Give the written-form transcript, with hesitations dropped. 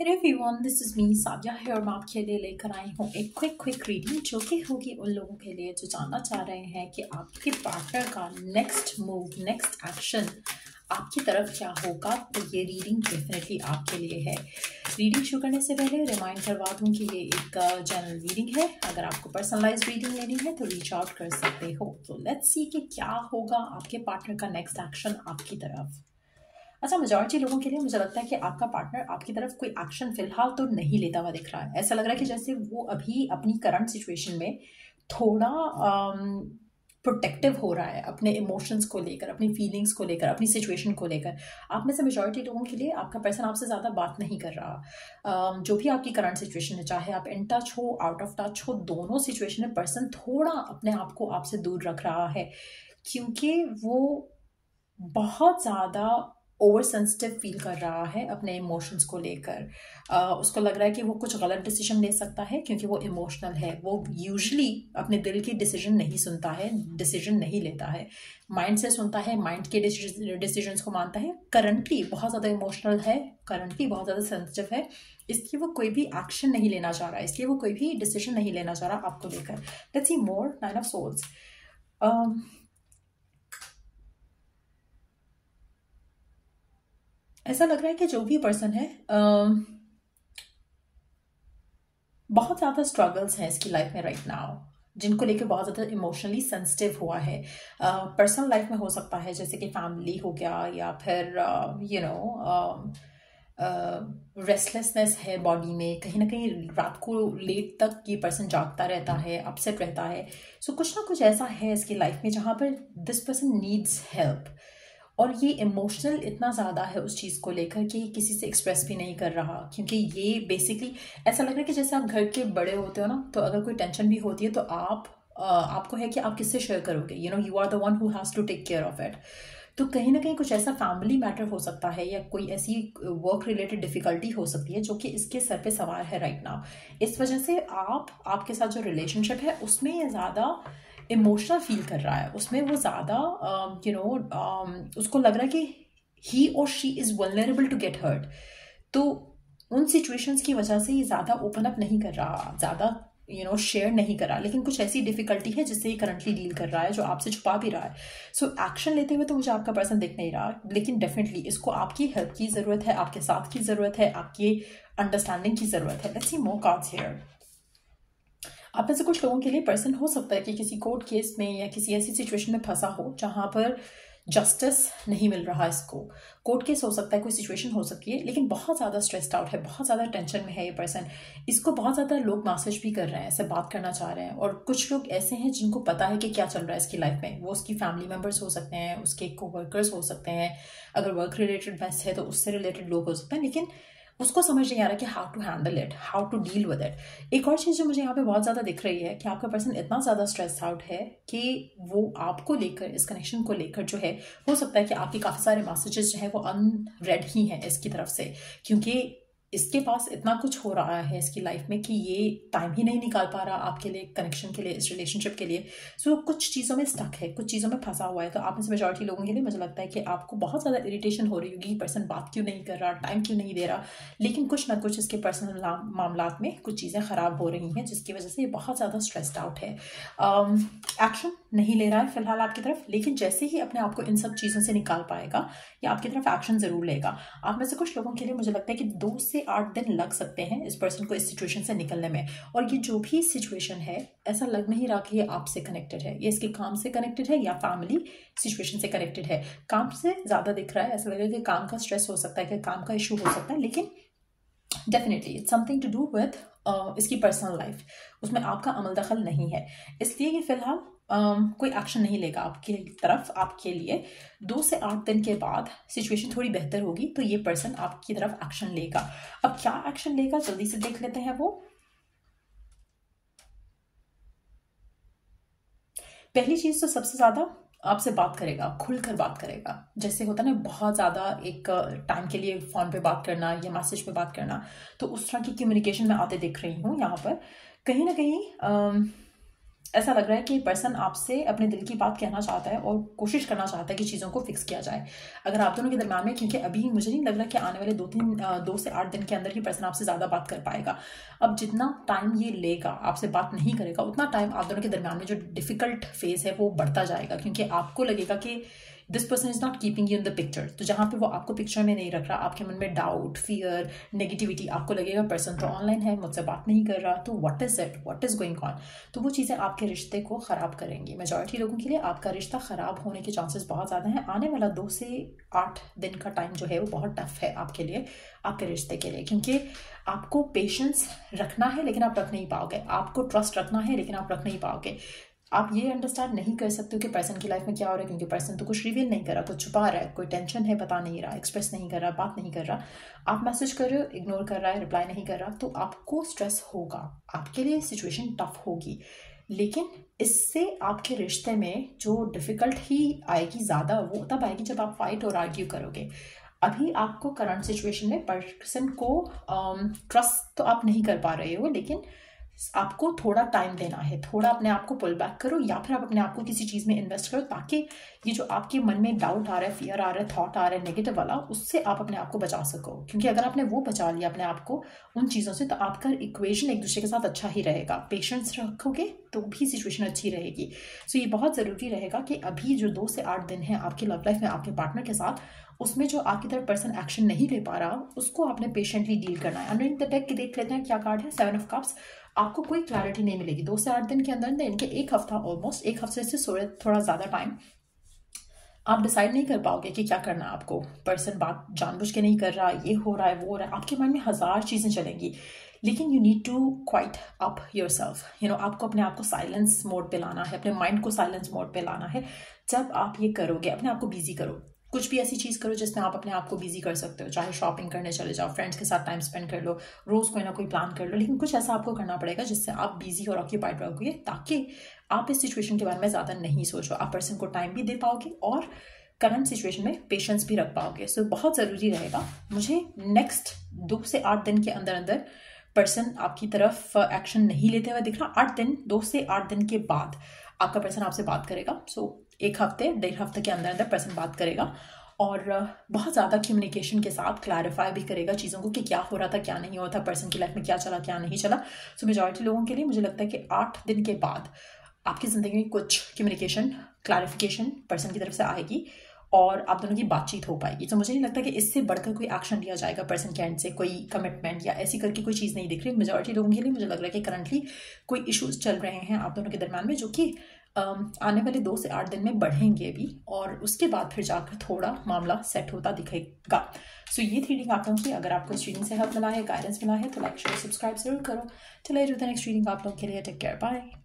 Hey everyone, this is me साबिया है और मैं आपके लिए लेकर आई हूँ एक क्विक रीडिंग जो कि होगी उन लोगों के लिए जो जानना चाह रहे हैं कि आपके पार्टनर का नेक्स्ट मूव, नेक्स्ट एक्शन आपकी तरफ क्या होगा। तो ये रीडिंग डेफिनेटली आपके लिए है। रीडिंग शुरू करने से पहले रिमाइंड करवा दूँ कि ये एक जनरल रीडिंग है। अगर आपको पर्सनलाइज रीडिंग लेनी है तो रीच आउट कर सकते हो। तो लेट्स सी कि क्या होगा आपके पार्टनर का नेक्स्ट एक्शन आपकी तरफ। अच्छा, मेजॉरिटी लोगों के लिए मुझे लगता है कि आपका पार्टनर आपकी तरफ कोई एक्शन फिलहाल तो नहीं लेता हुआ दिख रहा है। ऐसा लग रहा है कि जैसे वो अभी अपनी करंट सिचुएशन में थोड़ा प्रोटेक्टिव हो रहा है अपने इमोशंस को लेकर, अपनी फीलिंग्स को लेकर, अपनी सिचुएशन को लेकर। आप में से मेजॉरिटी लोगों के लिए आपका पर्सन आपसे ज़्यादा बात नहीं कर रहा। जो भी आपकी करंट सिचुएशन है, चाहे आप इन टच हो, आउट ऑफ टच हो, दोनों सिचुएशन में पर्सन थोड़ा अपने आप को आपसे दूर रख रहा है क्योंकि वो बहुत ज़्यादा ओवर सेंसिटिव फील कर रहा है अपने इमोशंस को लेकर। उसको लग रहा है कि वो कुछ गलत डिसीजन ले सकता है क्योंकि वो इमोशनल है। वो यूजुअली अपने दिल की डिसीजन नहीं सुनता है, डिसीजन नहीं लेता है, माइंड से सुनता है, माइंड के डिसीजंस को मानता है। करंटली बहुत ज़्यादा इमोशनल है, करंटली बहुत ज़्यादा सेंसिटिव है, इसलिए वो कोई भी एक्शन नहीं लेना चाह रहा है, इसलिए वो कोई भी डिसीजन नहीं लेना चाह रहा आपको लेकर। Let's see more. Nine of souls. ऐसा लग रहा है कि जो भी पर्सन है बहुत ज़्यादा स्ट्रगल्स हैं इसकी लाइफ में राइट नाउ, जिनको लेकर बहुत ज़्यादा इमोशनली सेंसिटिव हुआ है। पर्सनल लाइफ में हो सकता है जैसे कि फैमिली हो गया, या फिर रेस्टलेसनेस है बॉडी में। कहीं ना कहीं रात को लेट तक ये पर्सन जागता रहता है, अपसेट रहता है। सो कुछ ना कुछ ऐसा है इसकी लाइफ में जहाँ पर दिस पर्सन नीड्स हेल्प, और ये इमोशनल इतना ज़्यादा है उस चीज़ को लेकर कि किसी से एक्सप्रेस भी नहीं कर रहा। क्योंकि ये बेसिकली ऐसा लग रहा है कि जैसे आप घर के बड़े होते हो ना, तो अगर कोई टेंशन भी होती है तो आपको है कि आप किससे शेयर करोगे। You are the one who has to take care of it. तो कहीं ना कहीं कुछ ऐसा फैमिली मैटर हो सकता है, या कोई ऐसी वर्क रिलेटेड डिफिकल्टी हो सकती है जो कि इसके सर पे सवार है राइट नाउ। इस वजह से आपके साथ जो रिलेशनशिप है उसमें ये ज़्यादा इमोशनल फील कर रहा है, उसमें वो ज़्यादा उसको लग रहा है कि ही और she is vulnerable to get hurt. तो उन सिचुएशंस की वजह से ये ज़्यादा ओपन अप नहीं कर रहा, ज़्यादा शेयर नहीं कर रहा। लेकिन कुछ ऐसी डिफिकल्टी है जिससे ये करंटली डील कर रहा है, जो आपसे छुपा भी रहा है। सो एक्शन लेते हुए तो मुझे आपका पर्सन दिख नहीं रहा, लेकिन डेफिनेटली इसको आपकी हेल्प की ज़रूरत है, आपके साथ की ज़रूरत है, आपकी अंडरस्टैंडिंग की ज़रूरत है। Let's see more cards here. आप में से कुछ लोगों के लिए पर्सन हो सकता है कि किसी कोर्ट केस में या किसी ऐसी सिचुएशन में फंसा हो जहां पर जस्टिस नहीं मिल रहा। इसको कोर्ट केस हो सकता है, कोई सिचुएशन हो सकती है, लेकिन बहुत ज़्यादा स्ट्रेस्ड आउट है, बहुत ज़्यादा टेंशन में है ये पर्सन। इसको बहुत ज़्यादा लोग मैसेज भी कर रहे हैं, ऐसे बात करना चाह रहे हैं। और कुछ लोग ऐसे हैं जिनको पता है कि क्या चल रहा है इसकी लाइफ में। वो उसकी फैमिली मेम्बर्स हो सकते हैं, उसके कोवर्कर्स हो सकते हैं, अगर वर्क रिलेटेड मैस है तो उससे रिलेटेड लोग हो सकते हैं, लेकिन उसको समझ नहीं आ रहा कि how to handle it, how to deal with it. एक और चीज़ जो मुझे यहाँ पे बहुत ज़्यादा दिख रही है कि आपका पर्सन इतना ज़्यादा स्ट्रेस आउट है कि वो आपको लेकर, इस कनेक्शन को लेकर जो है, हो सकता है कि आपके काफ़ी सारे मैसेजेस जो हैं वो अनरेड ही हैं इसकी तरफ से, क्योंकि इसके पास इतना कुछ हो रहा है इसकी लाइफ में कि ये टाइम ही नहीं निकाल पा रहा आपके लिए, कनेक्शन के लिए, इस रिलेशनशिप के लिए। सो कुछ चीज़ों में स्टक है, कुछ चीज़ों में फंसा हुआ है। तो आप में से मेजॉरिटी लोगों के लिए मुझे लगता है कि आपको बहुत ज़्यादा इरिटेशन हो रही होगी, पर्सन बात क्यों नहीं कर रहा, टाइम क्यों नहीं दे रहा। लेकिन कुछ ना कुछ इसके पर्सनल मामलात में कुछ चीज़ें ख़राब हो रही हैं जिसकी वजह से ये बहुत ज़्यादा स्ट्रेस्ड आउट है। एक्शन नहीं ले रहा है फिलहाल आपकी तरफ, लेकिन जैसे ही अपने आप को इन सब चीज़ों से निकाल पाएगा या आपकी तरफ एक्शन ज़रूर लेगा। आप में से कुछ लोगों के लिए मुझे लगता है कि 2 से 8 दिन लग सकते हैं इस पर्सन को इस सिचुएशन से निकलने में। और ये जो भी सिचुएशन है, ऐसा लग नहीं रहा कि ये आपसे कनेक्टेड है, ये इसके काम से कनेक्टेड है या फैमिली सिचुएशन से कनेक्टेड है। काम से ज़्यादा दिख रहा है, ऐसा लग रहा है कि काम का स्ट्रेस हो सकता है, कि काम का इशू हो सकता है, लेकिन definitely it's something to do with इसकी पर्सनल लाइफ। उसमें आपका अमल दखल नहीं है, इसलिए ये फिलहाल कोई एक्शन नहीं लेगा आपकी तरफ। आपके लिए 2 से 8 दिन के बाद सिचुएशन थोड़ी बेहतर होगी तो ये पर्सन आपकी तरफ एक्शन लेगा। अब क्या एक्शन लेगा जल्दी से देख लेते हैं। वो पहली चीज़ तो सबसे ज़्यादा आपसे बात करेगा, खुलकर बात करेगा। जैसे होता है ना, बहुत ज़्यादा एक टाइम के लिए फ़ोन पे बात करना या मैसेज पे बात करना, तो उस तरह की कम्युनिकेशन में आते दिख रही हूँ यहाँ पर। कहीं ना कहीं ऐसा लग रहा है कि पर्सन आपसे अपने दिल की बात कहना चाहता है और कोशिश करना चाहता है कि चीज़ों को फिक्स किया जाए अगर आप दोनों के दरम्यान में, क्योंकि अभी मुझे नहीं लग रहा कि आने वाले 2 से 8 दिन के अंदर ही पर्सन आपसे ज़्यादा बात कर पाएगा। अब जितना टाइम ये लेगा, आपसे बात नहीं करेगा, उतना टाइम आप दोनों के दरम्यान में जो डिफिकल्ट फेज है वो बढ़ता जाएगा, क्योंकि आपको लगेगा कि this person is not keeping you in the picture. तो जहाँ पे वो आपको पिक्चर में नहीं रख रहा, आपके मन में डाउट, फियर, नेगेटिविटी, आपको लगेगा पर्सन तो ऑनलाइन है, मुझसे बात नहीं कर रहा, तो what is it, what is going on. तो वो चीज़ें आपके रिश्ते को ख़राब करेंगी। मेजॉरिटी लोगों के लिए आपका रिश्ता ख़राब होने के चांसेस बहुत ज़्यादा हैं। आने वाला 2 से 8 दिन का टाइम जो है वो बहुत टफ है आपके लिए, आपके रिश्ते के लिए, क्योंकि आपको पेशेंस रखना है लेकिन आप रख नहीं पाओगे, आपको ट्रस्ट रखना है लेकिन आप रख नहीं पाओगे। आप ये अंडरस्टैंड नहीं कर सकते हो कि पर्सन की लाइफ में क्या हो रहा है, क्योंकि पर्सन तो कुछ रिवील नहीं कर रहा, कुछ छुपा रहा है, कोई टेंशन है बता नहीं रहा, एक्सप्रेस नहीं कर रहा, बात नहीं कर रहा। आप मैसेज कर रहे हो, इग्नोर कर रहा है, रिप्लाई नहीं कर रहा, तो आपको स्ट्रेस होगा, आपके लिए सिचुएशन टफ होगी। लेकिन इससे आपके रिश्ते में जो डिफ़िकल्ट ही आएगी ज़्यादा, वो तब आएगी जब आप फाइट और आर्ग्यू करोगे। अभी आपको करंट सिचुएशन में पर्सन को ट्रस्ट तो आप नहीं कर पा रहे हो, लेकिन आपको थोड़ा टाइम देना है, थोड़ा अपने आप को पुल बैक करो, या फिर आप अपने आप को किसी चीज़ में इन्वेस्ट करो, ताकि ये जो आपके मन में डाउट आ रहा है, फियर आ रहा है, थॉट आ रहा है नेगेटिव वाला, उससे आप अपने आप को बचा सको। क्योंकि अगर आपने वो बचा लिया अपने आप को उन चीज़ों से, तो आपका इक्वेशन एक दूसरे के साथ अच्छा ही रहेगा। पेशेंस रखोगे तो भी सिचुएशन अच्छी रहेगी। सो ये बहुत ज़रूरी रहेगा कि अभी जो 2 से 8 दिन है आपकी लव लाइफ में आपके पार्टनर के साथ, उसमें जो आपकी तरफ पर्सन एक्शन नहीं ले पा रहा, उसको आपने पेशेंटली डील करना है। अंडर द डेक देख लेते हैं क्या कार्ड है, 7 ऑफ कप्स। आपको कोई क्लैरिटी नहीं मिलेगी 2 से 8 दिन के अंदर, इनके 1 हफ्ता, ऑलमोस्ट 1 हफ्ते से थोड़ा ज़्यादा टाइम आप डिसाइड नहीं कर पाओगे कि क्या करना है आपको। पर्सन बात जानबूझ के नहीं कर रहा, ये हो रहा है, वो हो रहा है, आपके मन में 1000 चीज़ें चलेंगी, लेकिन you need to quiet up yourself. आपको अपने आप को साइलेंस मोड पे लाना है, अपने माइंड को साइलेंस मोड पे लाना है। जब आप ये करोगे, अपने आप को बिजी करो, कुछ भी ऐसी चीज़ करो जिसमें आप अपने आप को बिजी कर सकते हो, चाहे शॉपिंग करने चले जाओ, फ्रेंड्स के साथ टाइम स्पेंड कर लो, रोज़ कोई ना कोई प्लान कर लो, लेकिन कुछ ऐसा आपको करना पड़ेगा जिससे आप बिजी और ऑक्यूपाइड रहोगे, ताकि आप इस सिचुएशन के बारे में ज़्यादा नहीं सोचो, आप पर्सन को टाइम भी दे पाओगे और करंट सिचुएशन में पेशेंस भी रख पाओगे। सो बहुत ज़रूरी रहेगा। मुझे नेक्स्ट 2 से 8 दिन के अंदर अंदर पर्सन आपकी तरफ एक्शन नहीं लेते हुए दिख रहा। 8 दिन, 2 से 8 दिन के बाद आपका पर्सन आपसे बात करेगा। सो 1 हफ्ते, 1.5 हफ्ते के अंदर अंदर पर्सन बात करेगा और बहुत ज़्यादा कम्युनिकेशन के साथ क्लैरिफाई भी करेगा चीज़ों को कि क्या हो रहा था, क्या नहीं हो रहा था, पर्सन की लाइफ में क्या चला, क्या नहीं चला। सो मेजॉरिटी लोगों के लिए मुझे लगता है कि 8 दिन के बाद आपकी ज़िंदगी में कुछ कम्युनिकेशन, क्लैरिफिकेशन पर्सन की तरफ से आएगी और आप दोनों की बातचीत हो पाएगी। तो मुझे नहीं लगता कि इससे बढ़कर कोई एक्शन लिया जाएगा पर्सन के एंड से, कोई कमिटमेंट या ऐसी करके कोई चीज़ नहीं दिख रही। मेजॉरिटी लोगों के लिए मुझे लग रहा है कि करंटली कोई इश्यूज चल रहे हैं आप दोनों के दरम्यान में, जो कि आने वाले 2 से 8 दिन में बढ़ेंगे भी, और उसके बाद फिर जाकर थोड़ा मामला सेट होता दिखेगा। सो ये थी रीडिंग आप लोगों की। अगर आपको इस रीडिंग से हेल्प मिला है, गाइडेंस मिला है, तो लाइक, शेयर, सब्सक्राइब जरूर करो। चलिए जो नेक्स्ट रीडिंग आप लोगों के लिए। Take care, bye.